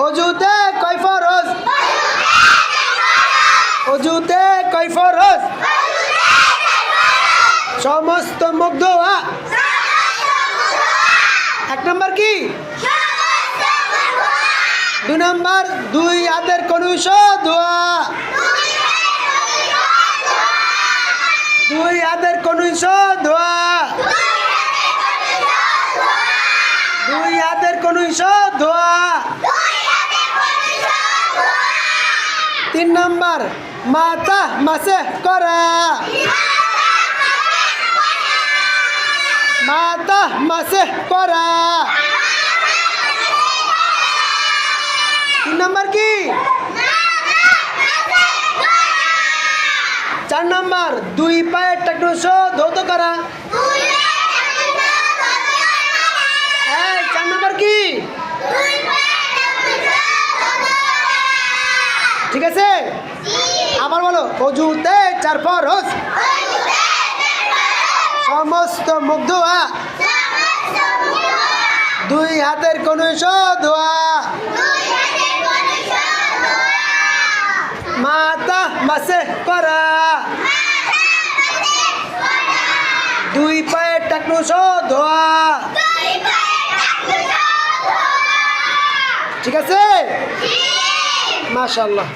অজুতে কয় ফরজ? অজুতে কয় ফরজ? সমস্ত মুখ ধোয়া। এক নম্বর কি? 2 নম্বর 2 হাতের কনুইশ ধোয়া। 2 হাতের কনুইশ ধোয়া। 2 হাতের কনুইশ ধোয়া। 3 নম্বর মাথা মাসে করা। মাথা মাসে করা। 3 নম্বর কি? 4 নম্বর 2 পায়ের টাকনুস ধৌত করা। 4 নম্বর কি? ঠিক আছে, আবার বলো। অজুতে 4 ফরজ। সমস্ত মুখ ধোয়া। 2 হাতের কনুইশ ধোয়া। মাথা মাসে করা। 2 পায়ের টাকনুস ধোয়া। ঠিক আছে, মাশাআল্লাহ।